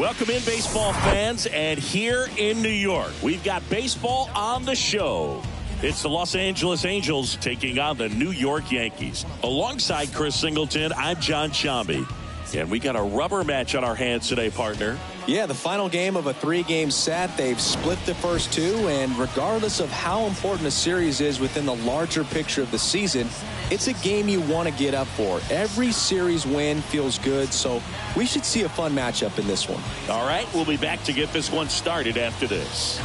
Welcome in, baseball fans, and here in New York, we've got baseball on the show. It's the Los Angeles Angels taking on the New York Yankees. Alongside Chris Singleton, I'm John Shambi. And we got a rubber match on our hands today, partner. Yeah, the final game of a 3-game set. They've split the first two, and regardless of how important a series is within the larger picture of the season, it's a game you want to get up for. Every series win feels good, so we should see a fun matchup in this one. All right, we'll be back to get this one started after this.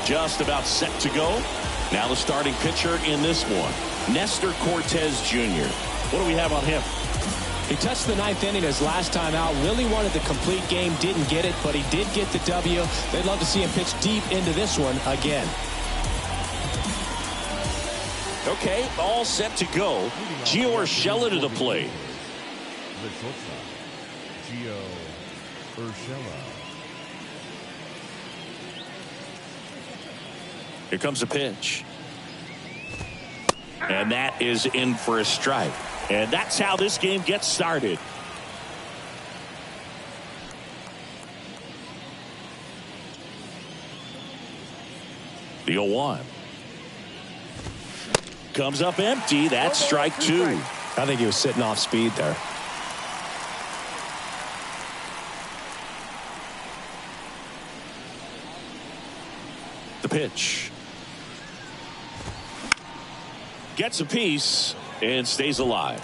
Just about set to go. Now the starting pitcher in this one, Nestor Cortez Jr. What do we have on him? He touched the ninth inning his last time out. Really wanted the complete game. Didn't get it, but he did get the W. They'd love to see him pitch deep into this one again. Okay, all set to go. Gio Urshela to the plate. The shortstop, Gio Urshela. Here comes a pitch. And that is in for a strike. And that's how this game gets started. The 0-1. Comes up empty. That's strike two. I think he was sitting off speed there. The pitch. Gets a piece and stays alive.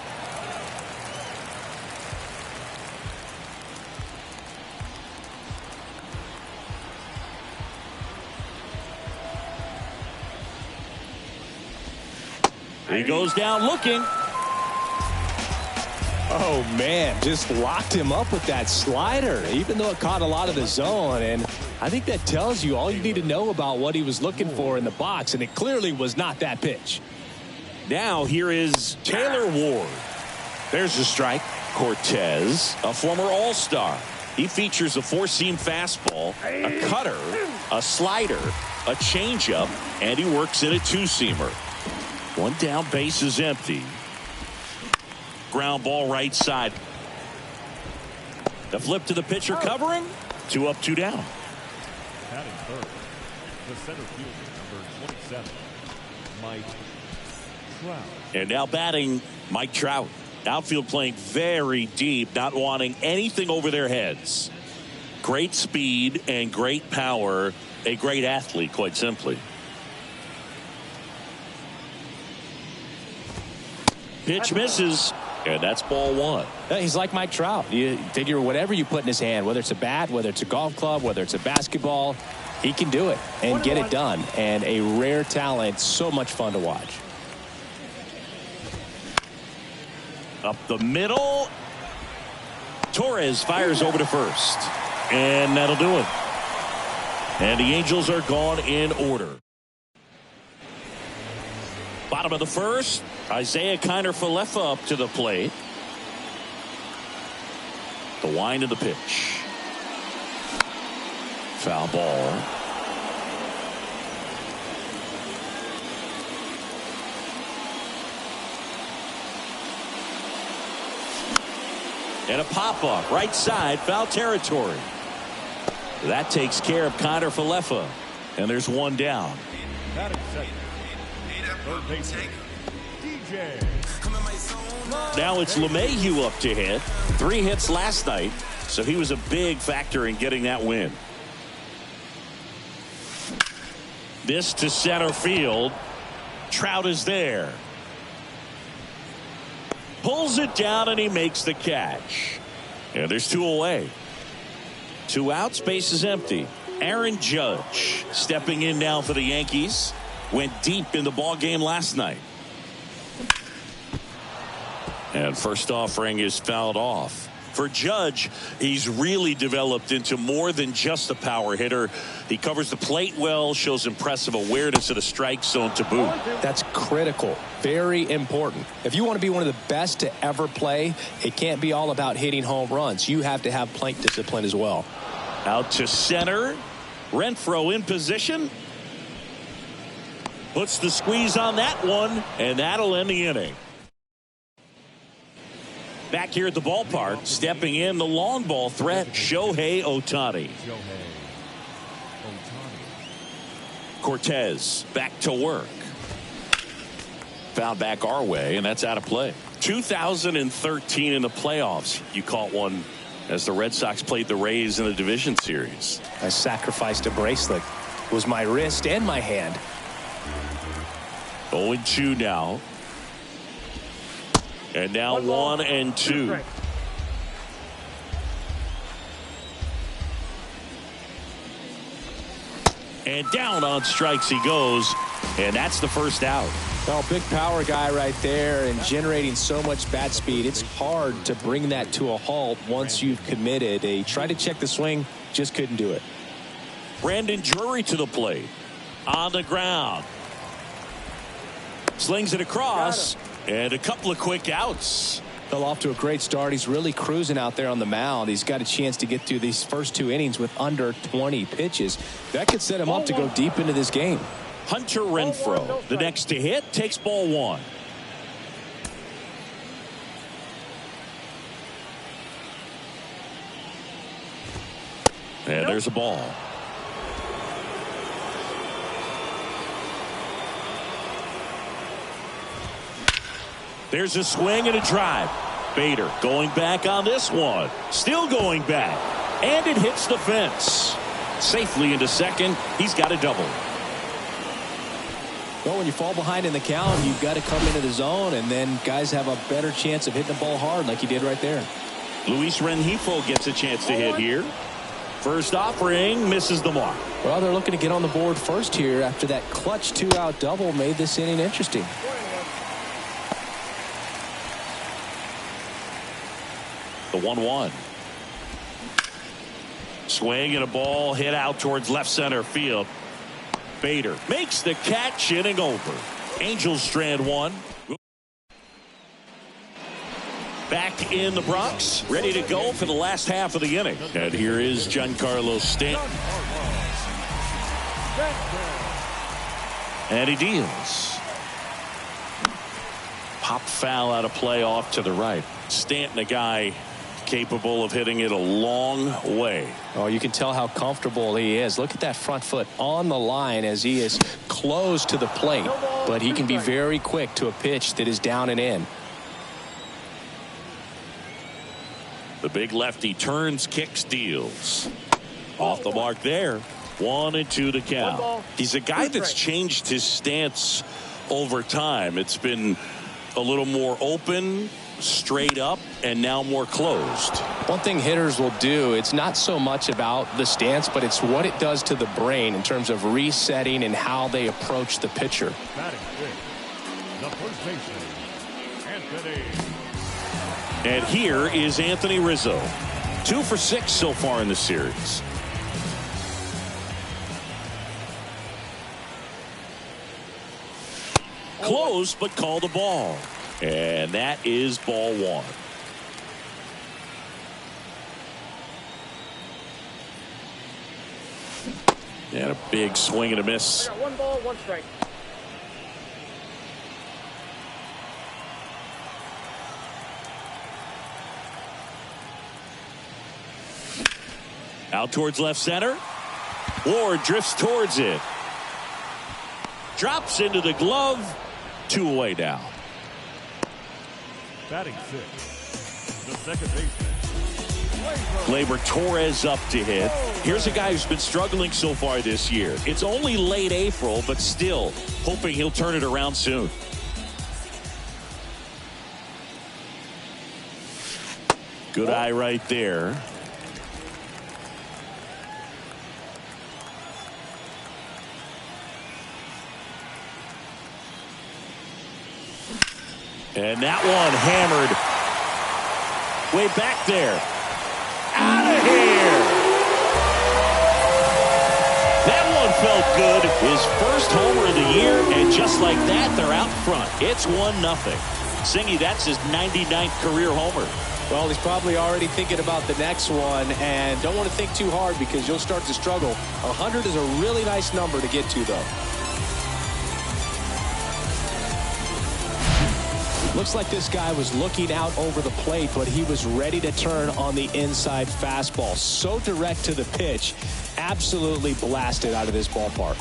He goes down looking. Oh, man, just locked him up with that slider, even though it caught a lot of the zone. And I think that tells you all you need to know about what he was looking for in the box, and it clearly was not that pitch. Now here is Taylor Ward. There's the strike. Cortez, a former All-Star. He features a four-seam fastball, a cutter, a slider, a changeup, and he works in a two-seamer. One down, base is empty. Ground ball right side. The flip to the pitcher covering. 2 up, 2 down. Batting third, the center fielder, number 27, Mike Trout. And now batting, Mike Trout. Outfield playing very deep, not wanting anything over their heads. Great speed and great power. A great athlete, quite simply. Pitch misses, and that's ball one. He's like Mike Trout. You figure whatever you put in his hand, whether it's a bat, whether it's a golf club, whether it's a basketball, he can do it and get it done. And a rare talent, so much fun to watch. Up the middle. Torres fires over to first. And that'll do it. And the Angels are gone in order. Bottom of the first. Isaiah Kiner-Falefa up to the plate. The wind of the pitch. Foul ball. And a pop-up right side, foul territory. That takes care of Kiner-Falefa. And there's one down. Batting second, third baseman, DJ. Now it's LeMahieu up to hit. 3 hits last night, so he was a big factor in getting that win. This to center field. Trout is there. Pulls it down and he makes the catch. And there's 2 away. 2 outs, base is empty. Aaron Judge stepping in now for the Yankees. Went deep in the ball game last night. And first offering is fouled off. For Judge, he's really developed into more than just a power hitter. He covers the plate well, shows impressive awareness of the strike zone to boot. That's critical. Very important. If you want to be one of the best to ever play, it can't be all about hitting home runs. You have to have plate discipline as well. Out to center. Renfroe in position. Puts the squeeze on that one, and that'll end the inning. Back here at the ballpark, stepping in the long ball threat, Shohei Ohtani. Cortez back to work. Foul back our way, and that's out of play. 2013 in the playoffs, you caught one as the Red Sox played the Rays in the division series. I sacrificed a bracelet. It was my wrist and my hand. 0-2 now. And now 1-2. And down on strikes he goes. And that's the first out. Well, big power guy right there and generating so much bat speed. It's hard to bring that to a halt once you've committed. They tried to check the swing, just couldn't do it. Brandon Drury to the plate. On the ground. Slings it across. And a couple of quick outs. Fell off to a great start. He's really cruising out there on the mound. He's got a chance to get through these first 2 innings with under 20 pitches. That could set him up to go deep into this game. Hunter Renfroe, the next to hit, takes ball 1. And there's a ball. There's a swing and a drive. Bader going back on this one. Still going back. And it hits the fence. Safely into second. He's got a double. Well, when you fall behind in the count, you've got to come into the zone, and then guys have a better chance of hitting the ball hard like he did right there. Luis Rengifo gets a chance to hit here. First offering misses the mark. Well, they're looking to get on the board first here after that clutch 2-out double made this inning interesting. The 1-1. Swing and a ball hit out towards left center field. Bader makes the catch, inning over. Angels strand 1. Back in the Bronx, ready to go for the last half of the inning. And here is Giancarlo Stanton. And he deals. Pop foul out of play off to the right. Stanton, a guy capable of hitting it a long way. Oh, you can tell how comfortable he is. Look at that front foot on the line as he is close to the plate. But he can be very quick to a pitch that is down and in. The big lefty turns, kicks, deals. Off the mark there. 1-2 to count. He's a guy that's changed his stance over time. It's been a little more open, straight up, and now more closed. One thing hitters will do, it's not so much about the stance, but it's what it does to the brain in terms of resetting and how they approach the pitcher. Batting fifth, the first baseman, Anthony. And here is Anthony Rizzo. 2 for 6 so far in the series. Close, but called a ball. And that is ball 1. And a big swing and a miss. 1 ball, 1 strike. Out towards left center. Ward drifts towards it. Drops into the glove. 2 away now. Batting sixth, the second baseman, Gleyber Torres up to hit. Here's a guy who's been struggling so far this year. It's only late April, but still hoping he'll turn it around soon. Good eye right there. And that one hammered way back there. Out of here. That one felt good. His first homer of the year, and just like that, they're out front. It's 1-0. Singy, that's his 99th career homer. Well, he's probably already thinking about the next one, and don't want to think too hard because you'll start to struggle. 100 is a really nice number to get to, though. Looks like this guy was looking out over the plate, but he was ready to turn on the inside fastball. So direct to the pitch. Absolutely blasted out of this ballpark.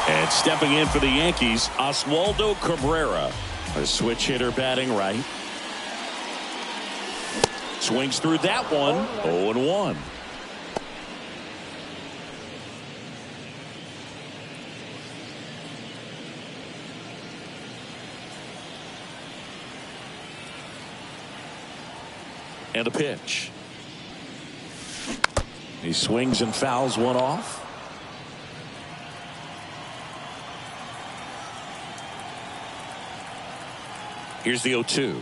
And stepping in for the Yankees, Oswaldo Cabrera, a switch hitter batting right. Swings through that one, 0-1. And a pitch. He swings and fouls one off. Here's the 0-2.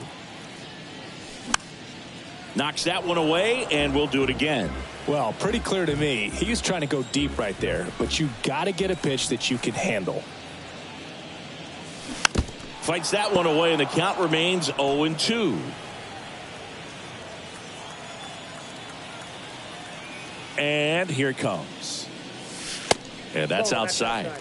Knocks that one away, and we'll do it again. Well, pretty clear to me. He was trying to go deep right there, but you got to get a pitch that you can handle. Fights that one away, and the count remains 0-2. And here it comes. And that's outside.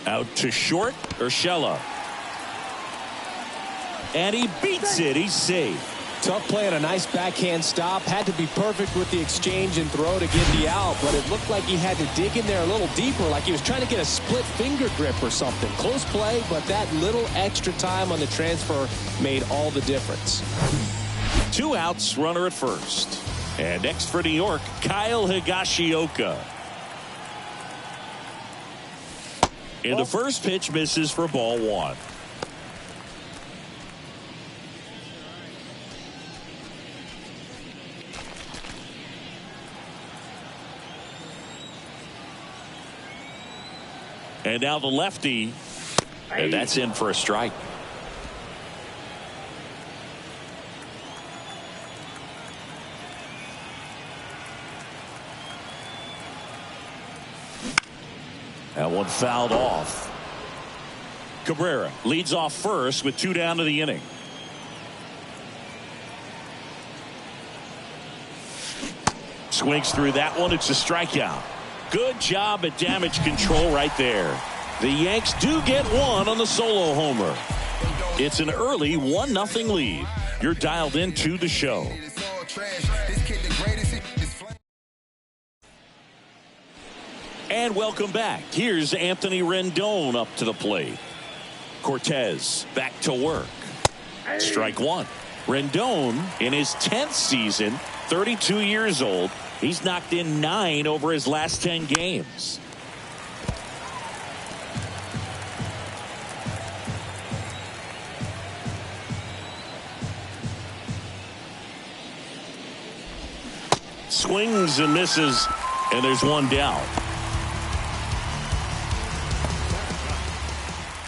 Out to short, Urshela. And he beats it. He's safe. Tough play and a nice backhand stop. Had to be perfect with the exchange and throw to get the out, but it looked like he had to dig in there a little deeper, like he was trying to get a split finger grip or something. Close play, but that little extra time on the transfer made all the difference. 2 outs, runner at first. And next for New York, Kyle Higashioka. And the first pitch misses for ball 1. And now the lefty, and that's in for a strike. That one fouled off. Cabrera leads off first with 2 down to the inning. Swings through that one. It's a strikeout. Good job at damage control right there. The Yanks do get one on the solo homer. It's an early 1-0 lead. You're dialed into the show. And welcome back. Here's Anthony Rendon up to the plate. Cortez back to work. Strike 1. Rendon in his 10th season, 32 years old. He's knocked in 9 over his last 10 games. Swings and misses, and there's one down.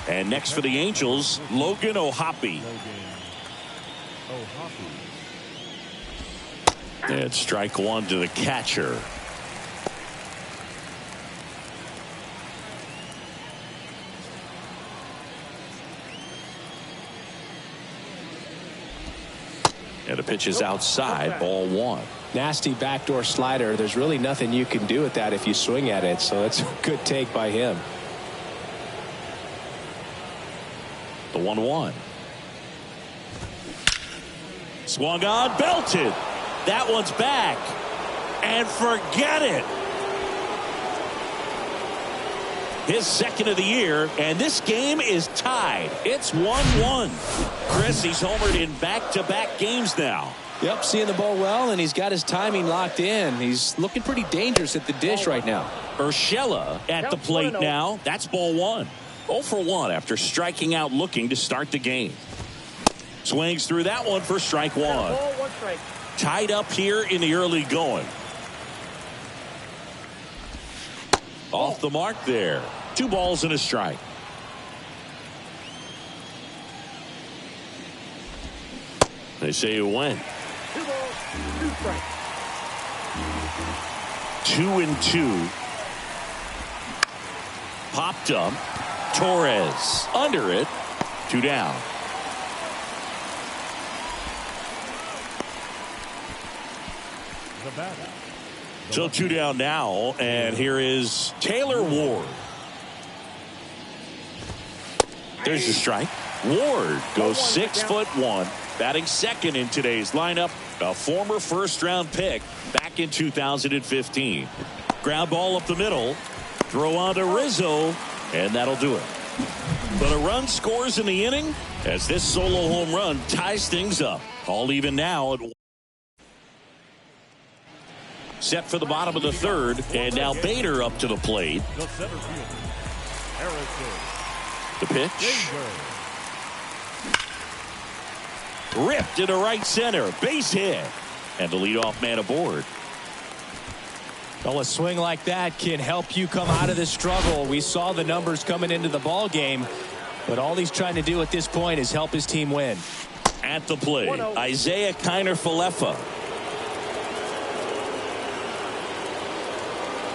And next for the Angels, Logan O'Hoppe. And strike 1 to the catcher. And the pitch is outside, ball 1. Nasty backdoor slider. There's really nothing you can do with that if you swing at it, so that's a good take by him. The 1-1. Swung on, belted. That one's back. And forget it. His second of the year, and this game is tied. It's 1-1. Chris, he's homered in back-to-back games now. Yep, seeing the ball well, and he's got his timing locked in. He's looking pretty dangerous at the dish right now. Urshela at the plate now. That's ball 1. 0 for 1 after striking out looking to start the game. Swings through that one for strike 1. Tied up here in the early going. Off the mark there. 2 balls and a strike. They say it went. 2 balls, 2 strikes. 2-2. Popped up. Torres under it. 2 down. The batter. So 2 down now, and here is Taylor Ward. There's the strike. Ward goes 6'1", batting second in today's lineup. A former first-round pick back in 2015. Ground ball up the middle. Throw on to Rizzo, and that'll do it. But a run scores in the inning as this solo home run ties things up. All even now at set for the bottom of the third, and now Bader up to the plate. The center fielder, Harrison. The pitch. Ripped into right center. Base hit. And the leadoff man aboard. Well, a swing like that can help you come out of this struggle. We saw the numbers coming into the ball game, but all he's trying to do at this point is help his team win. At the plate, Isaiah Kiner-Falefa.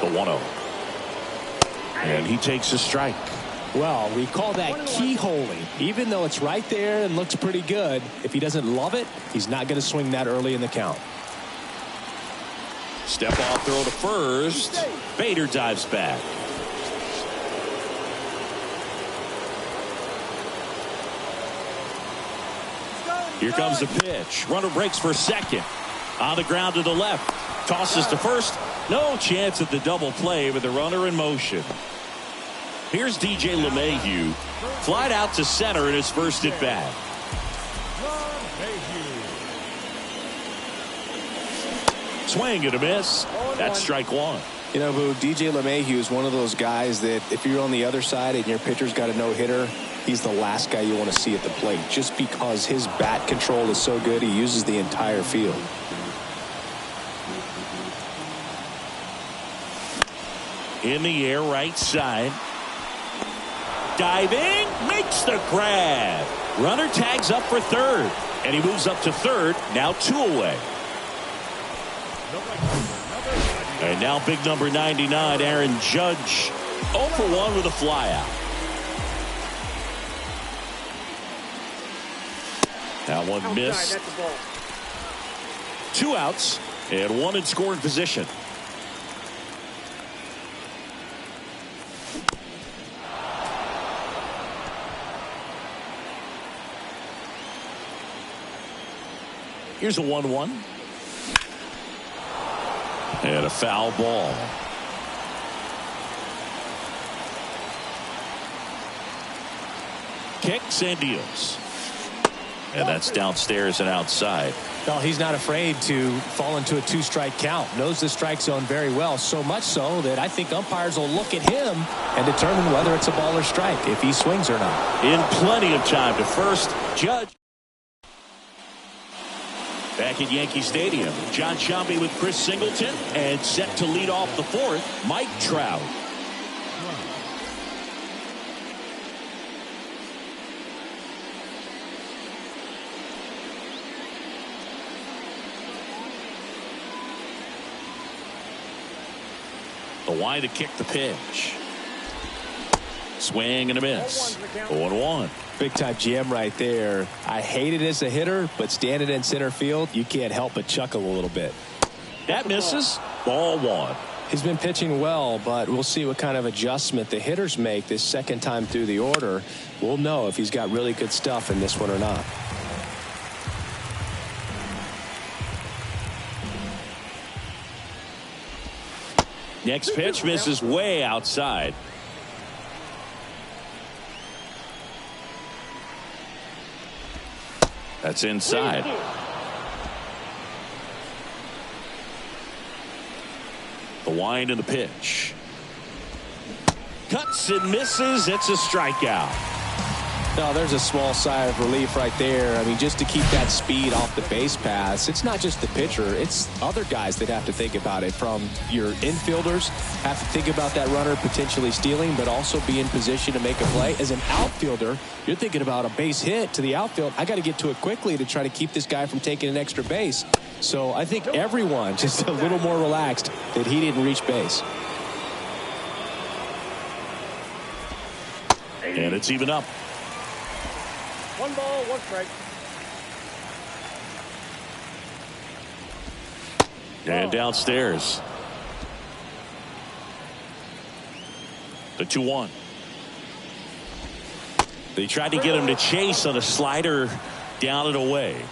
The 1-0. And he takes a strike. Well, we call that keyholing. Even though it's right there and looks pretty good, if he doesn't love it, he's not going to swing that early in the count. Step off throw to first. Bader dives back. Here comes the pitch. Runner breaks for second. On the ground to the left. Tosses to first. No chance at the double play with the runner in motion. Here's DJ LeMahieu. Flied out to center in his first at bat. Swing and a miss. That's strike one. You know, Boo, DJ LeMahieu is one of those guys that if you're on the other side and your pitcher's got a no-hitter, he's the last guy you want to see at the plate just because his bat control is so good. He uses the entire field. In the air, right side. Diving, makes the grab. Runner tags up for third, and he moves up to third. Now 2 away. And now big number 99, Aaron Judge, 0 for 1 with a flyout. That one missed. 2 outs and 1 in scoring position. Here's a 1-1. And a foul ball. Kicks and deals. And that's downstairs and outside. Well, he's not afraid to fall into a 2-strike count. Knows the strike zone very well. So much so that I think umpires will look at him and determine whether it's a ball or strike, if he swings or not. In plenty of time to first. Judge. Back at Yankee Stadium, John Sciambi with Chris Singleton, and set to lead off the fourth, Mike Trout. The wide to kick the pitch. Swing and a miss. 0-1. Big time GM right there. I hate it as a hitter, but standing in center field, you can't help but chuckle a little bit. That misses. Ball 1. He's been pitching well, but we'll see what kind of adjustment the hitters make this second time through the order. We'll know if he's got really good stuff in this one or not. Next pitch misses way outside. That's inside. The wind and the pitch. Cuts and misses. It's a strikeout. No, there's a small sigh of relief right there. I mean, just to keep that speed off the base pass, it's not just the pitcher, it's other guys that have to think about it. From your infielders, have to think about that runner potentially stealing, but also be in position to make a play. As an outfielder, you're thinking about a base hit to the outfield. I got to get to it quickly to try to keep this guy from taking an extra base. So I think everyone just a little more relaxed that he didn't reach base. And it's even up. 1 ball, 1 strike. And downstairs. The 2-1. They tried to get him to chase on a slider down and away.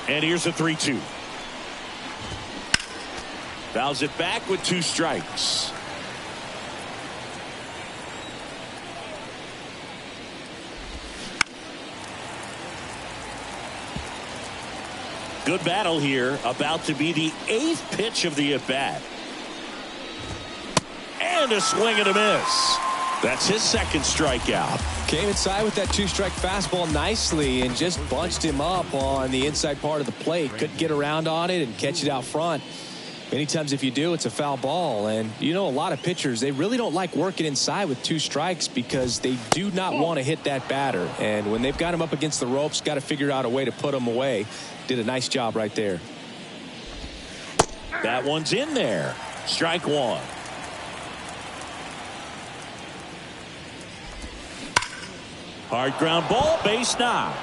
And here's a 3-2. Fouls it back with 2 strikes. Good battle here. About to be the 8th pitch of the at-bat. And a swing and a miss. That's his 2nd strikeout. Came inside with that 2-strike fastball nicely and just bunched him up on the inside part of the plate. Couldn't get around on it and catch it out front. Many times if you do, it's a foul ball. And you know, a lot of pitchers, they really don't like working inside with 2 strikes because they do not want to hit that batter. And when they've got him up against the ropes, got to figure out a way to put him away. Did a nice job right there. That one's in there. Strike 1. Hard ground ball, base knock.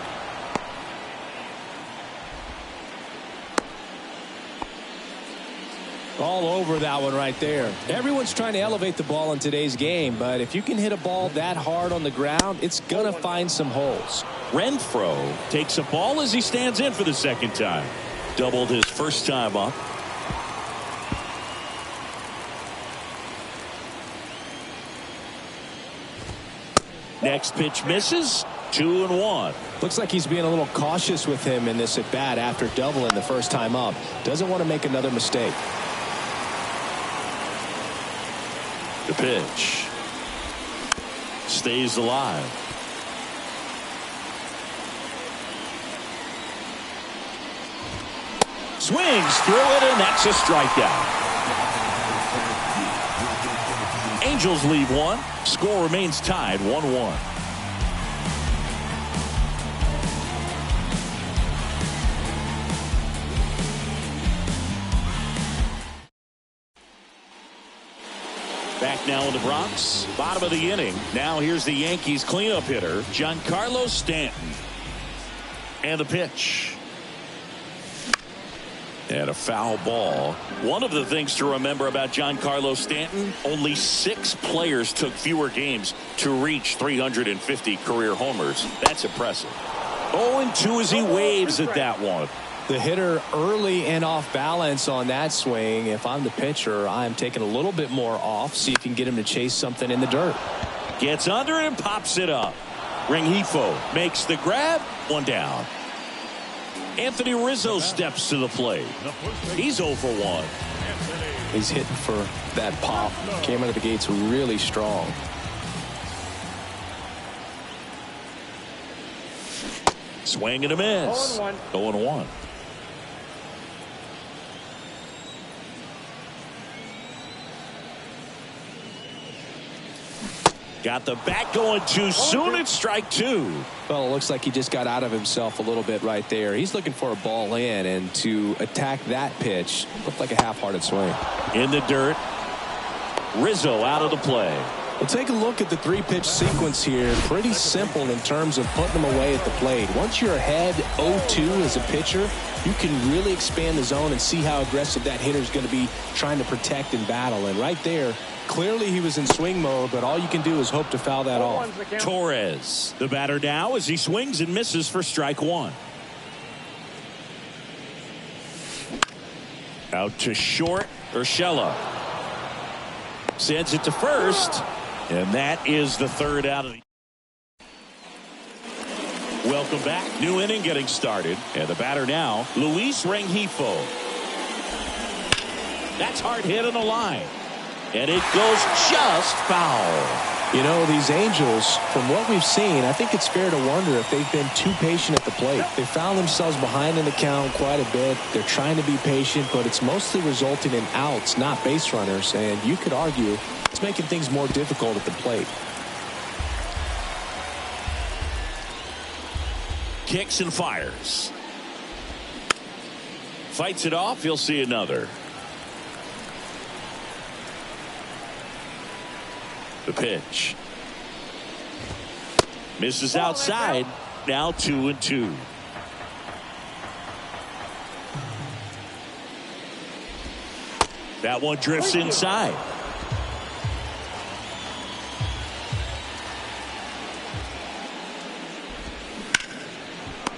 All over that one right there. Everyone's trying to elevate the ball in today's game, but if you can hit a ball that hard on the ground, it's going to find some holes. Renfroe takes a ball as he stands in for the 2nd time. Doubled his first time up. Next pitch misses. 2-1. Looks like he's being a little cautious with him in this at bat after doubling the first time up. Doesn't want to make another mistake. The pitch stays alive. Swings through it, and that's a strikeout. Angels leave 1. Score remains tied 1-1. Back now in the Bronx, bottom of the inning. Now here's the Yankees cleanup hitter, Giancarlo Stanton. And the pitch. And a foul ball. One of the things to remember about Giancarlo Stanton, only 6 players took fewer games to reach 350 career homers. That's impressive. 0-2 as he waves at that one. The hitter early and off balance on that swing. If I'm the pitcher, I'm taking a little bit more off. See if you can get him to chase something in the dirt. Gets under it and pops it up. Rengifo makes the grab. 1 down. Anthony Rizzo steps to the plate. He's 0 for 1. He's hitting for that pop. Came out of the gates really strong. Swing and a miss. 0-1. Got the bat going too soon. It's strike 2. Well, it looks like he just got out of himself a little bit right there. He's looking for a ball in, and to attack that pitch looked like a half-hearted swing. In the dirt. Rizzo out of the play. Well, take a look at the 3-pitch sequence here. Pretty simple in terms of putting them away at the plate. Once you're ahead 0-2 as a pitcher, you can really expand the zone and see how aggressive that hitter is going to be trying to protect and battle. And right there, clearly he was in swing mode, but all you can do is hope to foul that off. Torres, the batter now as he swings and misses for strike 1. Out to short, Urshela. Sends it to first, and that is the 3rd out of the. Welcome back. New inning getting started, and the batter now, Luis Rengifo. That's hard hit on the line. And it goes just foul. You know, these Angels, from what we've seen, I think it's fair to wonder if they've been too patient at the plate. They found themselves behind in the count quite a bit. They're trying to be patient, but it's mostly resulting in outs, not base runners. And you could argue it's making things more difficult at the plate. Kicks and fires. Fights it off. He'll see another. The pitch. Misses outside. Now 2-2. That one drifts inside.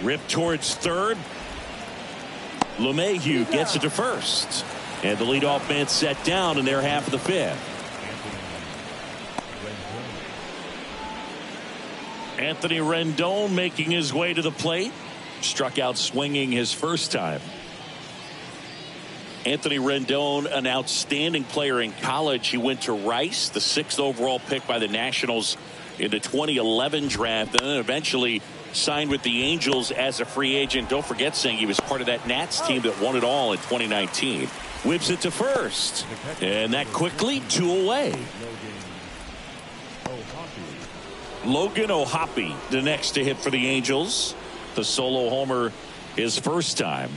Ripped towards third. LeMahieu gets it to first. And the leadoff man set down in their half of the fifth. Anthony Rendon making his way to the plate. Struck out swinging his first time. Anthony Rendon, an outstanding player in college. He went to Rice, the 6th overall pick by the Nationals in the 2011 draft, and then eventually signed with the Angels as a free agent. Don't forget, saying he was part of that Nats team that won it all in 2019. Whips it to first, and that quickly 2 away. Logan O'Hoppe, the next to hit for the Angels. The solo homer his first time.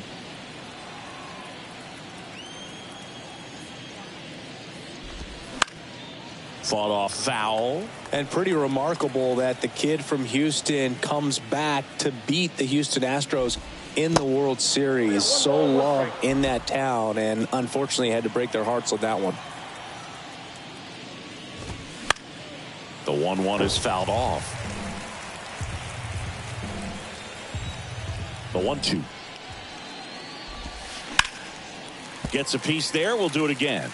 Fought off foul. And pretty remarkable that the kid from Houston comes back to beat the Houston Astros in the World Series. So loved in that town, and unfortunately had to break their hearts on that one. The 1-1 is fouled off. The 1-2. Gets a piece there. We'll do it again.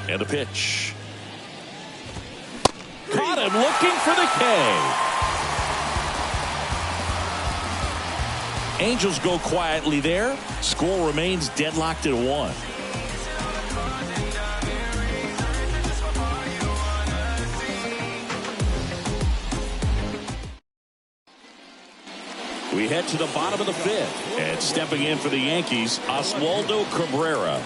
And the pitch. Caught him looking for the K. Angels go quietly there. Score remains deadlocked at 1. We head to the bottom of the fifth. And stepping in for the Yankees, Oswaldo Cabrera.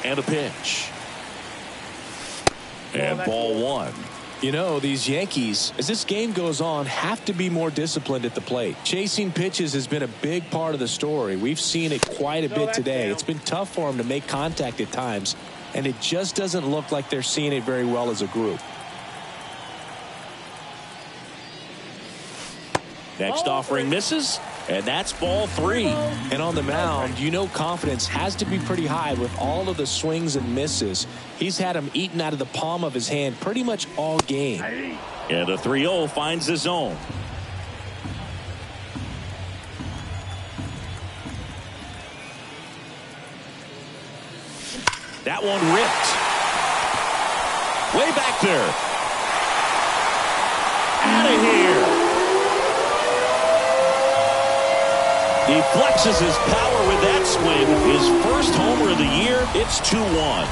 And a pitch. And ball 1. You know, these Yankees, as this game goes on, have to be more disciplined at the plate. Chasing pitches has been a big part of the story. We've seen it quite a bit today. It's been tough for them to make contact at times, and it just doesn't look like they're seeing it very well as a group. Next offering misses, and that's ball 3. And on the mound, you know confidence has to be pretty high with all of the swings and misses. He's had them eaten out of the palm of his hand pretty much all game. And the 3-0 finds the zone. That one ripped. Way back there. Out of here. He flexes his power with that swing. His first homer of the year. It's 2-1.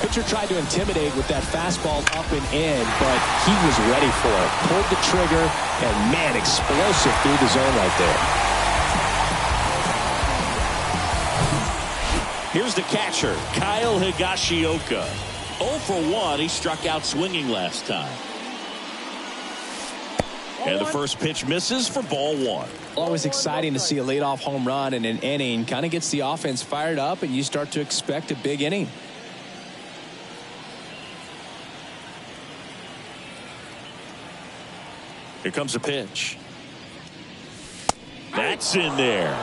Pitcher tried to intimidate with that fastball up and in, but he was ready for it. Pulled the trigger, and man, explosive through the zone right there. Here's the catcher, Kyle Higashioka. 0 for 1. He struck out swinging last time. And the first pitch misses for ball 1. Always exciting to see a leadoff home run in an inning. Kind of gets the offense fired up, and you start to expect a big inning. Here comes a pitch. That's in there.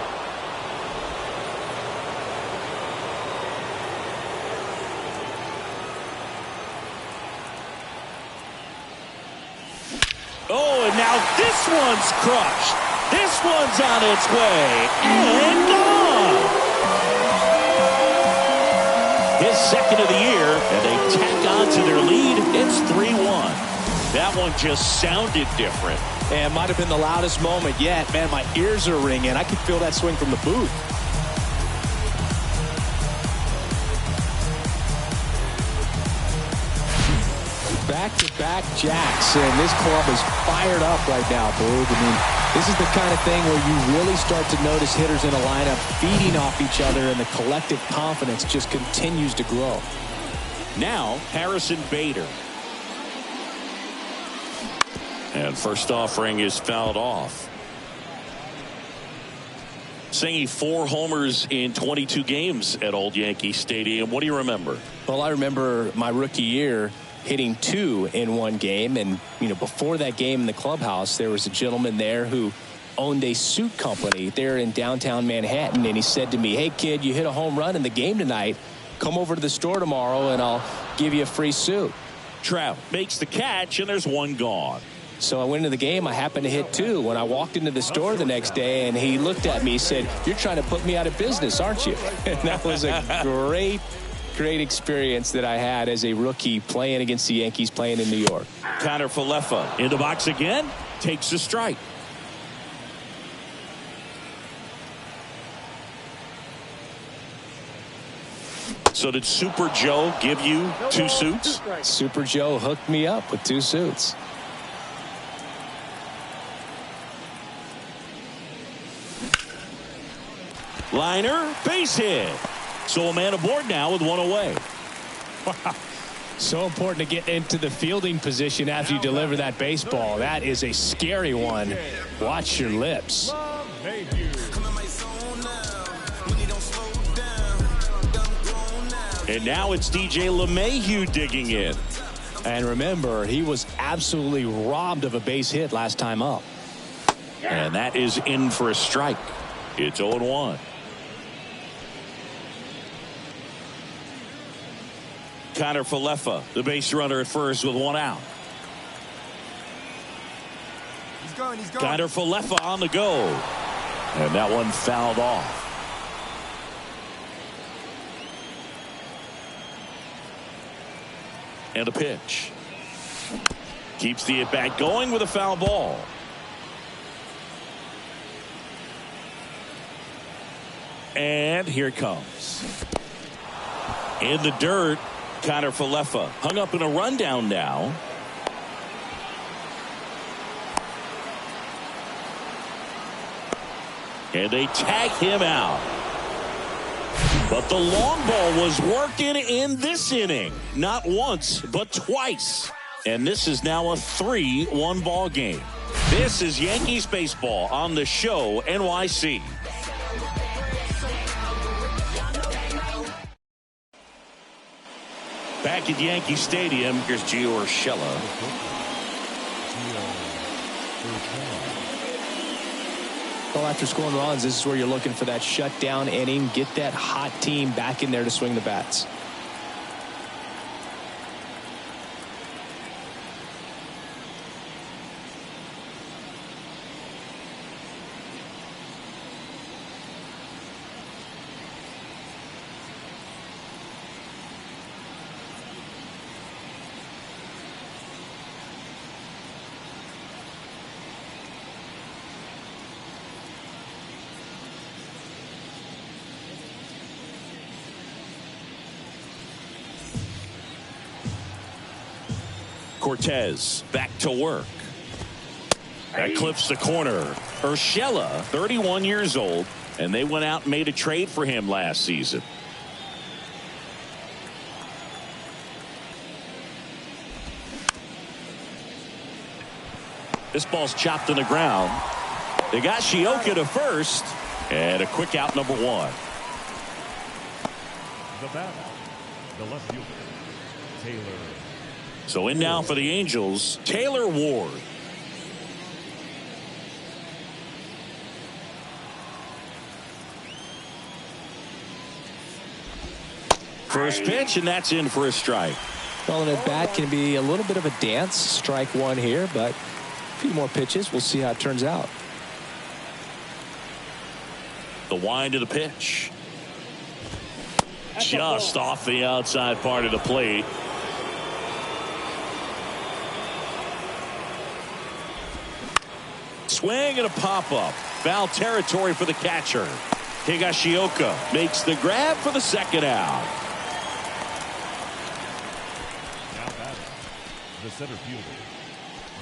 Oh, and now this one's crushed. This one's on its way and gone. His second of the year, and they tack on to their lead. It's 3-1. That one just sounded different. And might have been the loudest moment yet. Man, my ears are ringing. I could feel that swing from the booth. Back-to-back jacks, and this club is fired up right now, Boog. I mean, this is the kind of thing where you really start to notice hitters in a lineup feeding off each other, and the collective confidence just continues to grow. Now, Harrison Bader. And first offering is fouled off. Singing 4 homers in 22 games at Old Yankee Stadium. What do you remember? Well, I remember my rookie year hitting 2 in one game. And, you know, before that game in the clubhouse, there was a gentleman there who owned a suit company there in downtown Manhattan. And he said to me, hey, kid, you hit a home run in the game tonight. Come over to the store tomorrow and I'll give you a free suit. Trout makes the catch, and there's one gone. So I went into the game. I happened to hit 2. When I walked into the store the next day, and he looked at me, he said, you're trying to put me out of business, aren't you? And that was a great experience that I had as a rookie playing against the Yankees, playing in New York. Connor Falefa in the box again, takes a strike. So did Super Joe give you 2 suits? Super Joe hooked me up with 2 suits. Liner, base hit. So a man aboard now with 1 away. So important to get into the fielding position after you deliver that baseball. That is a scary one. Watch your lips. And now it's DJ LeMahieu digging in. And remember, he was absolutely robbed of a base hit last time up. And that is in for a strike. It's 0-1. Connor Falefa, the base runner at first with 1 out. He's going. Connor Falefa on the go. And that one fouled off. And a pitch. Keeps the at-bat going with a foul ball. And here it comes. In the dirt, Connor Falefa hung up in a rundown now. And they tag him out. But the long ball was working in this inning. Not once, but twice. And this is now a 3-1 ball game. This is Yankees baseball on the show NYC. Back at Yankee Stadium, here's Gio Urshela. Well, after scoring runs, this is where you're looking for that shutdown inning. Get that hot team back in there to swing the bats. Cortez back to work. That clips the corner. Urshela, 31 years old, and they went out and made a trade for him last season. This ball's chopped on the ground. They got Shioka to first, and a quick out, number 1. The batter, the left fielder, Taylor. So in now for the Angels, Taylor Ward. First pitch, and that's in for a strike. Well, an at-bat can be a little bit of a dance. Strike 1 here, but a few more pitches. We'll see how it turns out. The wind of the pitch. Just off the outside part of the plate. Swing and a pop-up. Foul territory for the catcher. Higashioka makes the grab for the second out. Now batting, the center fielder,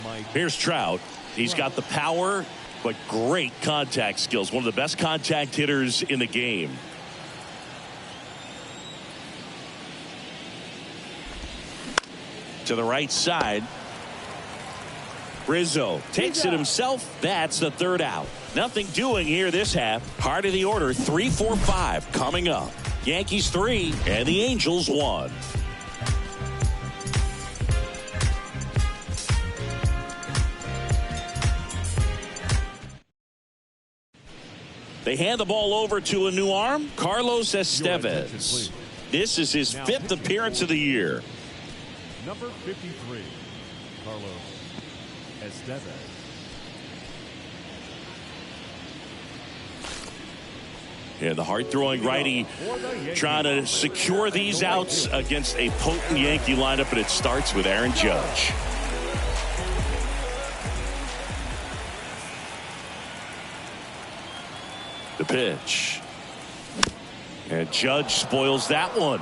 Mike. Here's Trout. He's got the power, but great contact skills. One of the best contact hitters in the game. To the right side. Rizzo takes it himself. That's the third out. Nothing doing here this half. Heart of the order, 3-4-5 coming up. Yankees 3 and the Angels 1. They hand the ball over to a new arm, Carlos Estevez. This is his 5th appearance of the year. Number 53, Carlos Estevez. Yeah, the hard-throwing righty trying to secure these outs against a potent Yankee lineup, and it starts with Aaron Judge. The pitch. And Judge spoils that one.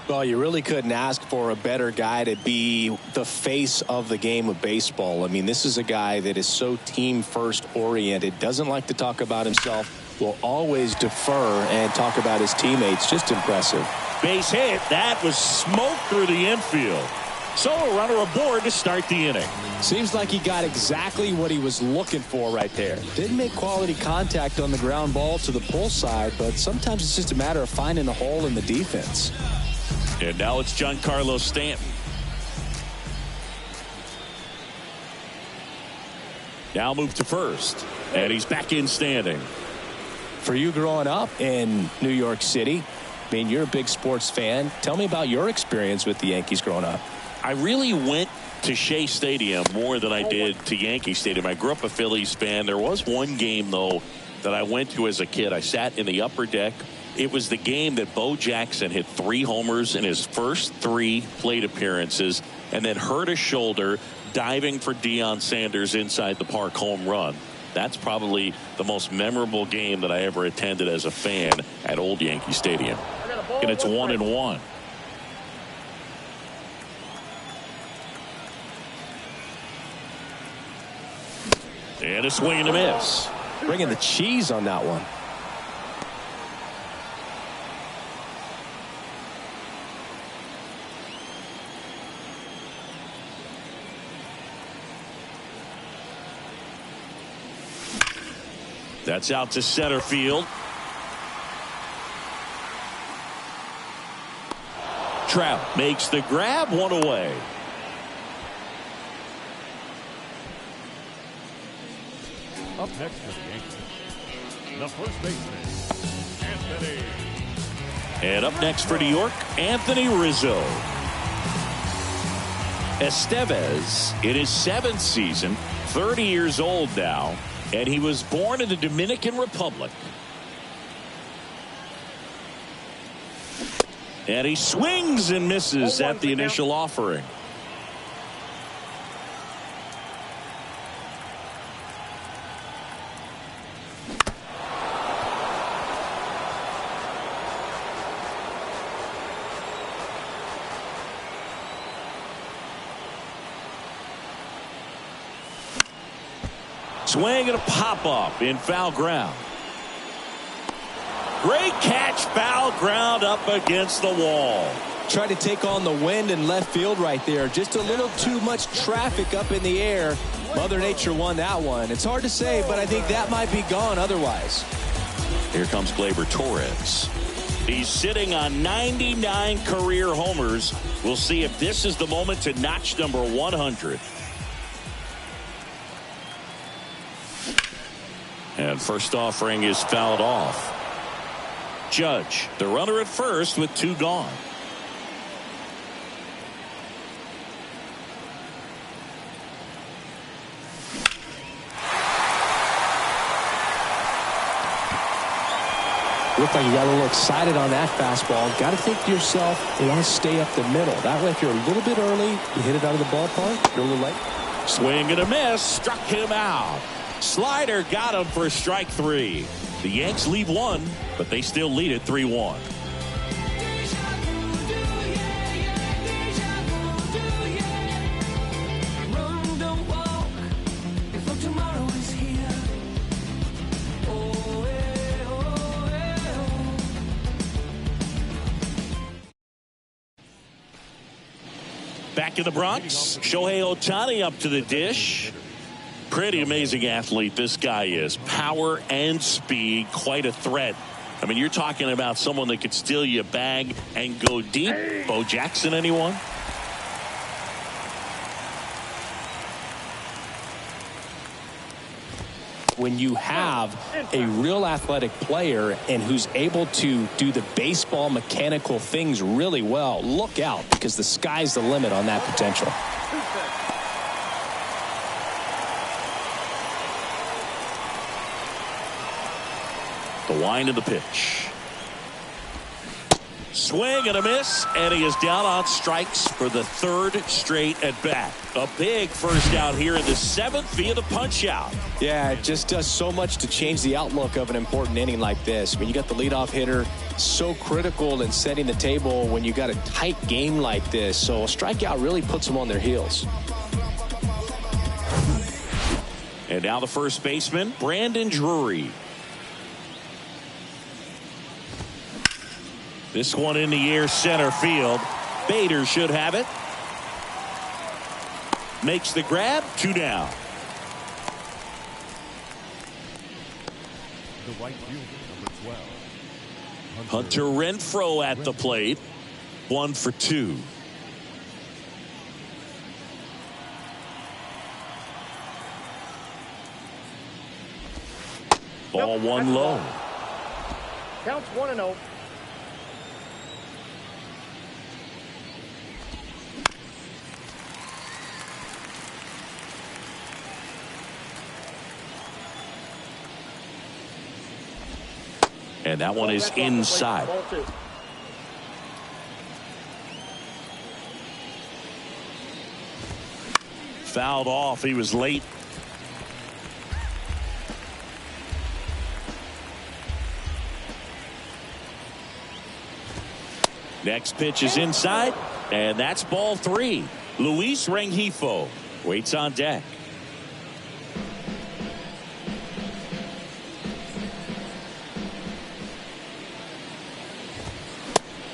Well, you really couldn't ask for a better guy to be the face of the game of baseball. I mean, this is a guy that is so team first oriented, doesn't like to talk about himself, will always defer and talk about his teammates. Just impressive. Base hit. That was smoke through the infield. So a runner aboard to start the inning. Seems like he got exactly what he was looking for right there. Didn't make quality contact on the ground ball to the pull side, but sometimes it's just a matter of finding a hole in the defense. And now it's Giancarlo Stanton. Now move to first. And he's back in standing. For you growing up in New York City, I mean, you're a big sports fan. Tell me about your experience with the Yankees growing up. I really went to Shea Stadium more than I did to Yankee Stadium. I grew up a Phillies fan. There was one game, though, that I went to as a kid. I sat in the upper deck. It was the game that Bo Jackson hit 3 homers in his first 3 plate appearances and then hurt his shoulder diving for Deion Sanders' inside the park home run. That's probably the most memorable game that I ever attended as a fan at Old Yankee Stadium. And it's 1-1. And a swing and a miss. Bringing the cheese on that one. That's out to center field. Trout makes the grab, 1 away. Up next for the Yankees, the first baseman, Anthony. And up next for New York, Anthony Rizzo. Estevez in his 7th season, 30 years old now, and he was born in the Dominican Republic. And he swings and misses at the initial offering. Swing and a pop-up in foul ground. Great catch, foul ground up against the wall. Tried to take on the wind in left field right there. Just a little too much traffic up in the air. Mother Nature won that one. It's hard to say, but I think that might be gone otherwise. Here comes Gleyber Torres. He's sitting on 99 career homers. We'll see if this is the moment to notch number 100. And first offering is fouled off. Judge, the runner at first with 2 gone. Looked like you got a little excited on that fastball. Got to think to yourself, you want to stay up the middle. That way, if you're a little bit early, you hit it out of the ballpark. You're a little late. Swing and a miss. Struck him out. Slider got him for strike 3. The Yanks leave 1, but they still lead it 3-1. Back in the Bronx, Shohei Ohtani up to the dish. Pretty amazing athlete this guy is. Power and speed, quite a threat. I mean, you're talking about someone that could steal you a bag and go deep. Bo Jackson, anyone? When you have a real athletic player and who's able to do the baseball mechanical things really well, look out, because the sky's the limit on that potential. The wind of the pitch. Swing and a miss, and he is down on strikes for the 3rd straight at bat. A big first out here in the 7th via the punch out. Yeah, it just does so much to change the outlook of an important inning like this. I mean, you got the leadoff hitter, so critical in setting the table when you got a tight game like this. So a strikeout really puts them on their heels. And now the first baseman, Brandon Drury. This one in the air, center field. Bader should have it. Makes the grab, 2 down. The right fielder, number 12. Hunter Renfroe at the plate. 1 for 2. Ball 1 low. Counts 1-0. And that one is inside. Fouled off. He was late. Next pitch is inside, and that's ball 3. Luis Rengifo waits on deck.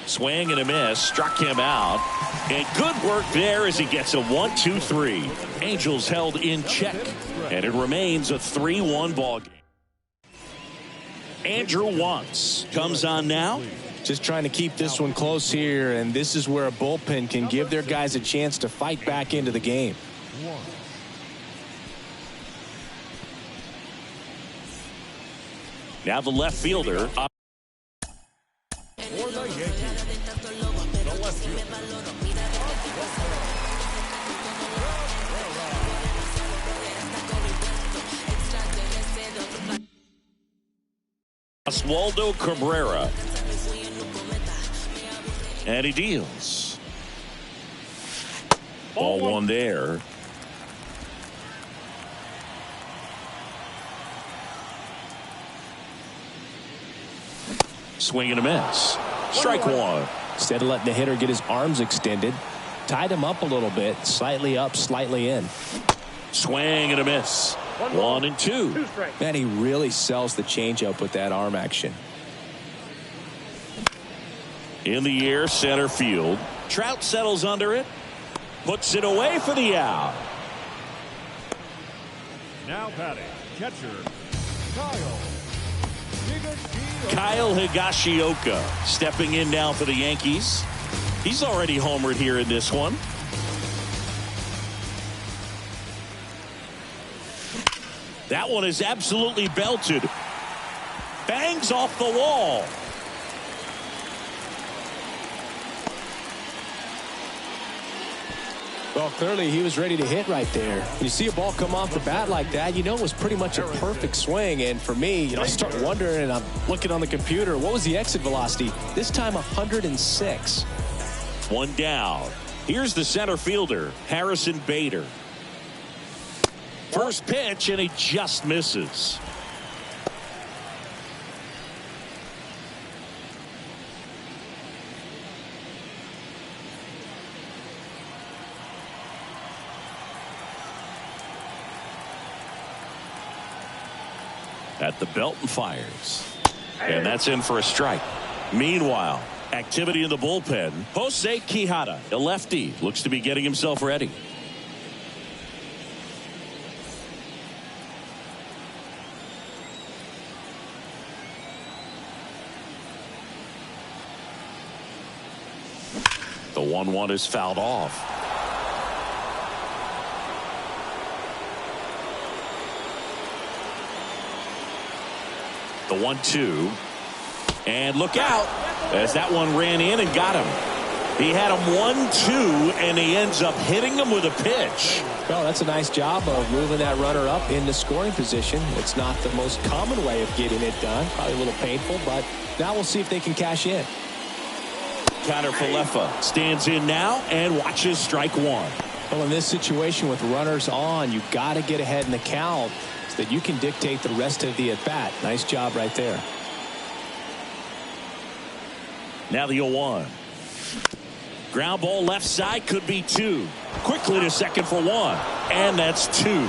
Swing and a miss, struck him out. And good work there as he gets a 1-2-3. Angels held in check, and it remains a 3-1 ball game. Andrew Wantz comes on now. Just trying to keep this one close here, and this is where a bullpen can give their guys a chance to fight back into the game. Now the left fielder up. For the Yankees, the left fielder. Oswaldo Cabrera. And he deals. Ball 1 there. Swing and a miss. Strike 1. Instead of letting the hitter get his arms extended, tied him up a little bit, slightly up, slightly in. Swing and a miss. 1-2. Man, he really sells the changeup with that arm action. In the air, center field. Trout settles under it. Puts it away for the out. Now batting, catcher, Kyle Higashioka stepping in now for the Yankees. He's already homered here in this one. That one is absolutely belted. Bangs off the wall. Well, clearly he was ready to hit right there. When you see a ball come off the bat like that, you know it was pretty much a perfect swing. And for me, I start wondering, and I'm looking on the computer, what was the exit velocity? This time 106. One down. Here's the center fielder, Harrison Bader. First pitch, and he just misses. At the belt and fires. And that's in for a strike. Meanwhile, activity in the bullpen. Jose Quijada, a lefty, looks to be getting himself ready. The 1-1 is fouled off. The 1-2, and look out as that one ran in and got him. He had him 1-2, and he ends up hitting him with a pitch. Well, that's a nice job of moving that runner up into scoring position. It's not the most common way of getting it done. Probably a little painful, but now we'll see if they can cash in. Connor Falefa stands in now and watches strike one. Well, in this situation with runners on, you got to get ahead in the count so that you can dictate the rest of the at-bat. Nice job right there. Now the 0-1. Ground ball left side, could be two. Quickly to second for one. And that's two.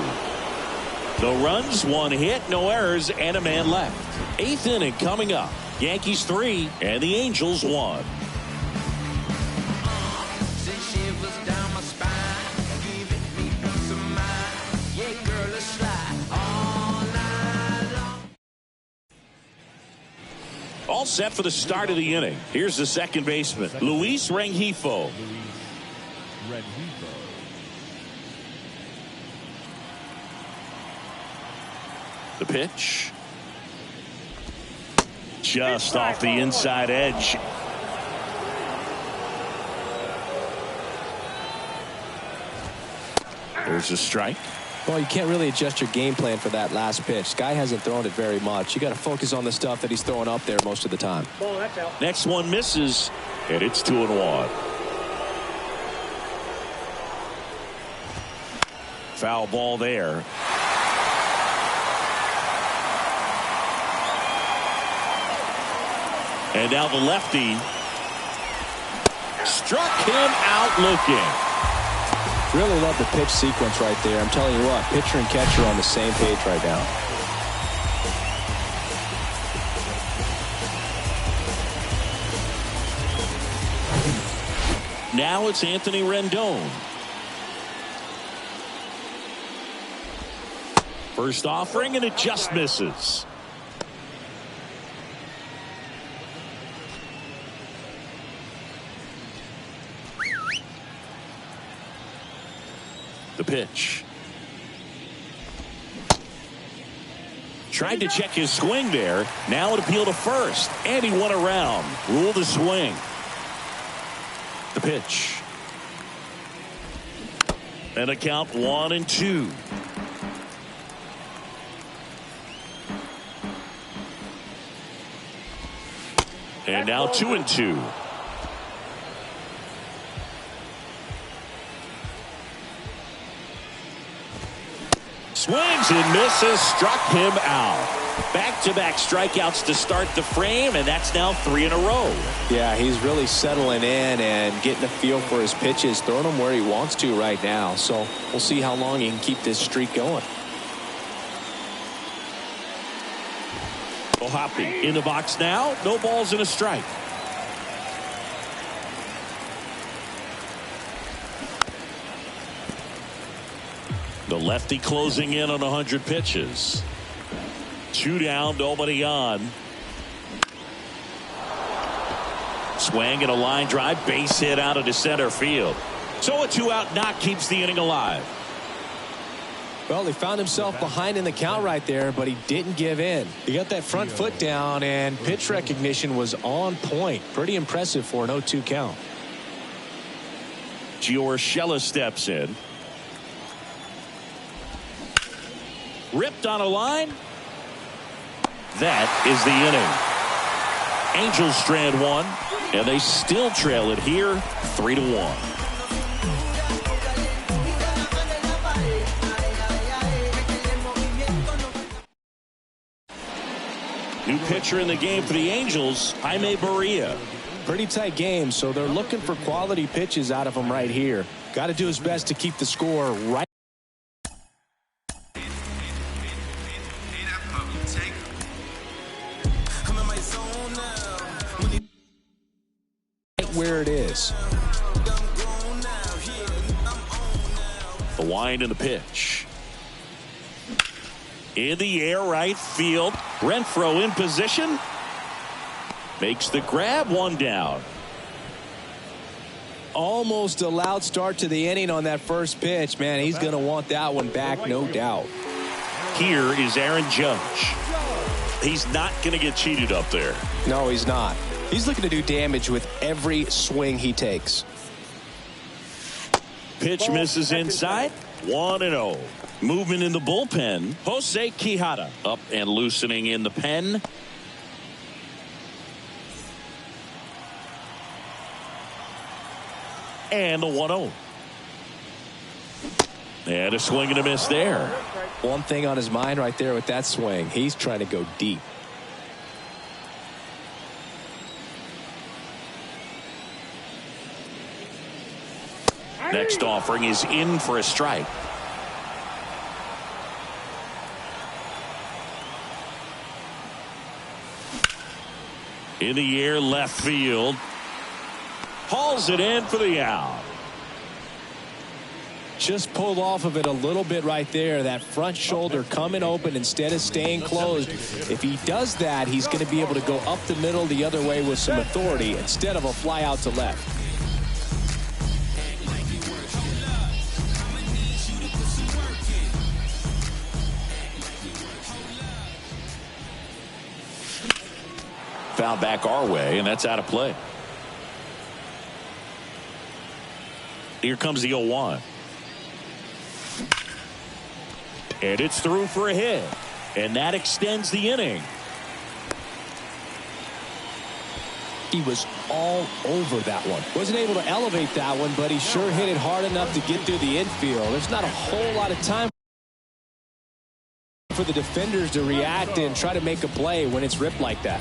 No runs, one hit, no errors, and a man left. Eighth inning coming up. Yankees 3 and the Angels 1. All set for the start of the inning. Here's the second baseman, Luis Rengifo. The pitch. Just off the inside edge. There's a strike. Well, you can't really adjust your game plan for that last pitch. Guy hasn't thrown it very much. You got to focus on the stuff that he's throwing up there most of the time. Ball, that's out. Next one misses, and it's 2-1. Foul ball there. And now the lefty struck him out looking. Really love the pitch sequence right there. I'm telling you what, pitcher and catcher are on the same page right now. Now it's Anthony Rendon. First offering, and it just misses. The pitch. Tried to check his swing there. Now it appealed to first, and he went around. Rule the swing. The pitch. And a count 1-2. And now 2-2. Swings and misses, struck him out. Back-to-back strikeouts to start the frame, and that's now 3 in a row. Yeah, he's really settling in and getting a feel for his pitches, throwing them where he wants to right now. So we'll see how long he can keep this streak going. Hoppy in the box now. No balls and a strike. The lefty closing in on 100 pitches. 2 down, nobody on. Swing and a line drive, base hit out into center field. So a 2-out knock keeps the inning alive. Well, he found himself behind in the count right there, but he didn't give in. He got that front foot down, and pitch recognition was on point. Pretty impressive for an 0-2 count. Urshela steps in. Ripped on a line. That is the inning. Angels strand one, and they still trail it here 3-1. New pitcher in the game for the Angels, Jaime Barria. Pretty tight game, so they're looking for quality pitches out of him right here. Got to do his best to keep the score right where it is. The wind and the pitch. In the air, right field. Renfroe in position. Makes the grab, one down. Almost a loud start to the inning on that first pitch. Man, he's going to want that one back, no doubt. Here is Aaron Judge. He's not going to get cheated up there. No, he's not. He's looking to do damage with every swing he takes. Pitch misses inside. 1-0. Movement in the bullpen. Jose Quijada up and loosening in the pen. And the 1-0. And a swing and a miss there. One thing on his mind right there with that swing. He's trying to go deep. Next offering is in for a strike. In the air, left field. Hauls it in for the out. Just pulled off of it a little bit right there. That front shoulder coming open instead of staying closed. If he does that, he's going to be able to go up the middle the other way with some authority instead of a fly out to left. Foul back our way, and that's out of play. Here comes the 0-1. And it's through for a hit. And that extends the inning. He was all over that one. Wasn't able to elevate that one, but he sure hit it hard enough to get through the infield. There's not a whole lot of time for the defenders to react and try to make a play when it's ripped like that.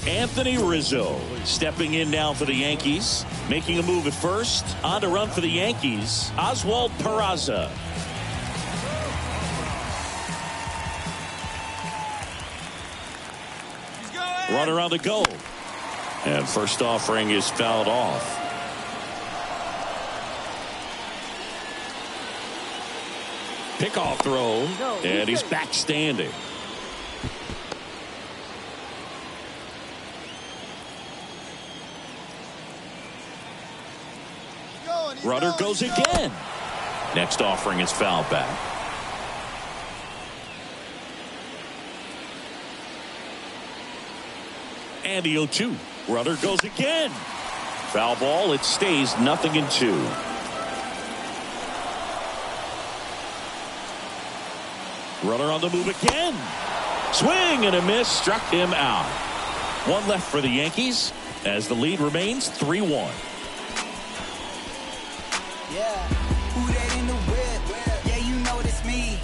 Anthony Rizzo stepping in now for the Yankees. Making a move at first. On to run for the Yankees, Oswald Peraza. Runner on the go. And first offering is fouled off. Pickoff throw. And he's back standing. Runner goes again. Next offering is fouled back. And the 0-2. Runner goes again. Foul ball. It stays 0-2. Runner on the move again. Swing and a miss. Struck him out. One left for the Yankees as the lead remains 3-1. Yeah, who that in the whip? Yeah, you know it's me.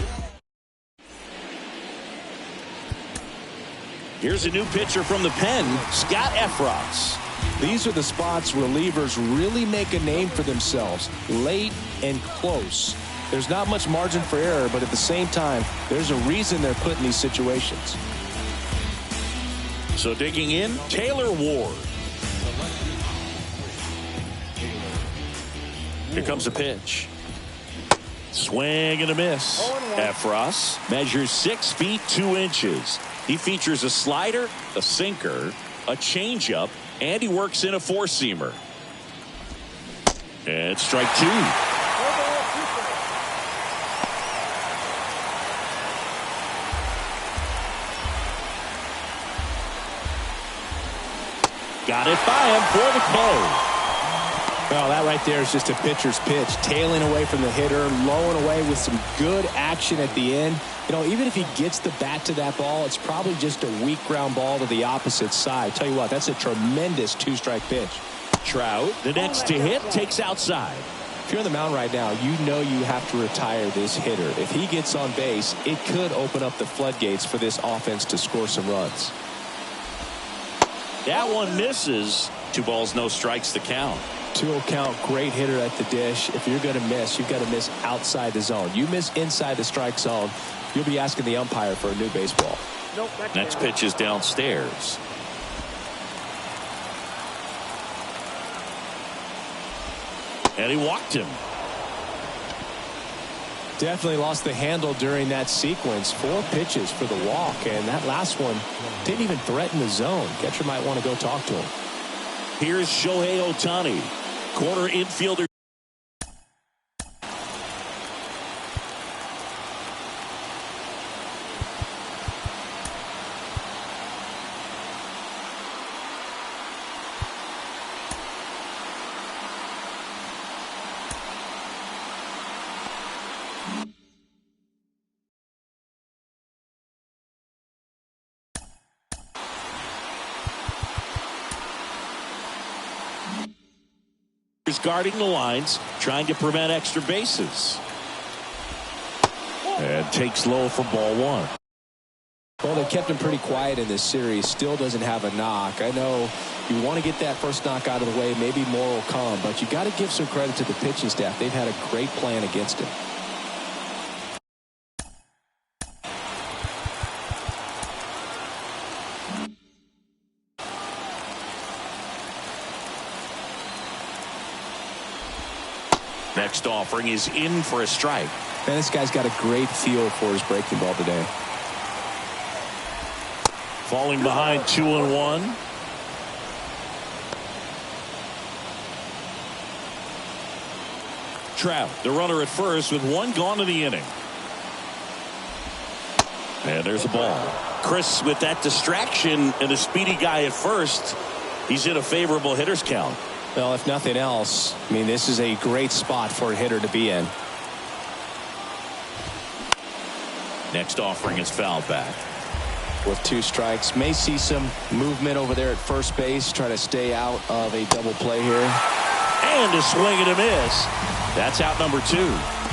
Here's a new pitcher from the pen, Scott Efros. These are the spots relievers really make a name for themselves, late and close. There's not much margin for error, but at the same time, there's a reason they're put in these situations. So digging in, Taylor Ward. Here comes a pitch. Swing and a miss. Efros measures 6 feet 2 inches. He features a slider, a sinker, a changeup, and he works in a four-seamer. And strike 2. Got it by him for the K. Well, that right there is just a pitcher's pitch. Tailing away from the hitter, lowing away with some good action at the end. You know, even if he gets the bat to that ball, it's probably just a weak ground ball to the opposite side. Tell you what, that's a tremendous two-strike pitch. Trout, the next to hit, takes outside. If you're on the mound right now, you know you have to retire this hitter. If he gets on base, it could open up the floodgates for this offense to score some runs. That one misses. 2 balls, no strikes to count. 2-0 count, great hitter at the dish. If you're going to miss, you've got to miss outside the zone. You miss inside the strike zone, you'll be asking the umpire for a new baseball. Nope, next pitch is downstairs. And he walked him. Definitely lost the handle during that sequence. 4 pitches for the walk, and that last one didn't even threaten the zone. Catcher might want to go talk to him. Here's Shohei Ohtani, corner infielder. Is guarding the lines, trying to prevent extra bases. And takes low for ball 1. Well, they kept him pretty quiet in this series. Still doesn't have a knock. I know you want to get that first knock out of the way. Maybe more will come, but you got to give some credit to the pitching staff. They've had a great plan against him. Next offering is in for a strike. Man, this guy's got a great feel for his breaking ball today. Falling behind 2-1. Trout, the runner at first with 1 gone in the inning. And there's a ball. Chris, with that distraction and a speedy guy at first, he's in a favorable hitter's count. Well, if nothing else, I mean, this is a great spot for a hitter to be in. Next offering is fouled back. With 2 strikes, may see some movement over there at first base. Try to stay out of a double play here. And a swing and a miss. That's out number 2.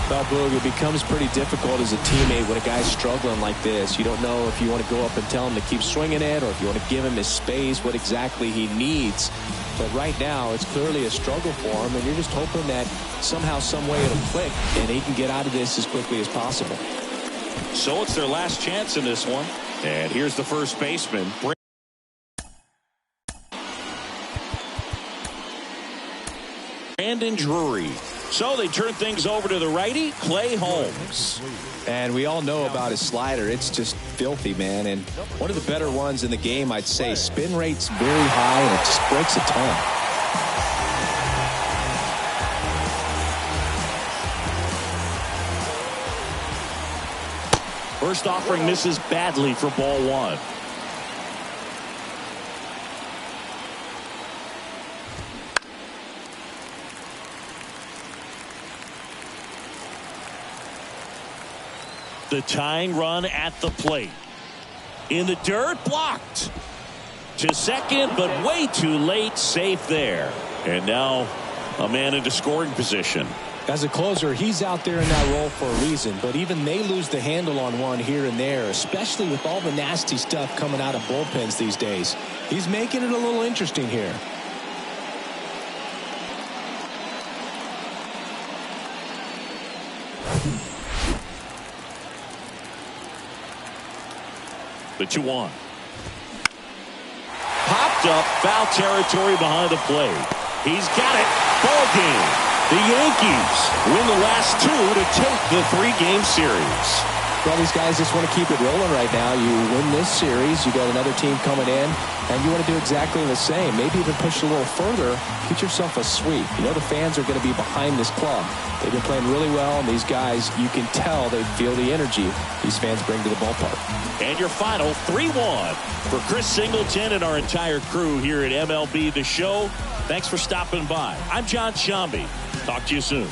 Well, Boog, it becomes pretty difficult as a teammate when a guy's struggling like this. You don't know if you want to go up and tell him to keep swinging it, or if you want to give him his space, what exactly he needs. But right now, it's clearly a struggle for him, and you're just hoping that somehow, some way it'll click, and he can get out of this as quickly as possible. So it's their last chance in this one. And here's the first baseman. Brandon Drury. So they turn things over to the righty, Clay Holmes. And we all know about his slider. It's just filthy, man. And one of the better ones in the game, I'd say. Spin rate's very high, and it just breaks a ton. First offering misses badly for ball 1. The tying run at the plate. In the dirt, blocked. To second, but way too late, safe there. And now a man into scoring position. As a closer, he's out there in that role for a reason, but even they lose the handle on one here and there, especially with all the nasty stuff coming out of bullpens these days. He's making it a little interesting here. The 2-1. Popped up, foul territory behind the plate. He's got it. Ball game. The Yankees win the last 2 to take the 3-game series. Well, these guys just want to keep it rolling right now. You win this series, you got another team coming in, and you want to do exactly the same. Maybe even push a little further, get yourself a sweep. You know the fans are going to be behind this club. They've been playing really well, and these guys, you can tell they feel the energy these fans bring to the ballpark. And your final 3-1 for Chris Singleton and our entire crew here at MLB The Show. Thanks for stopping by. I'm John Shambi. Talk to you soon.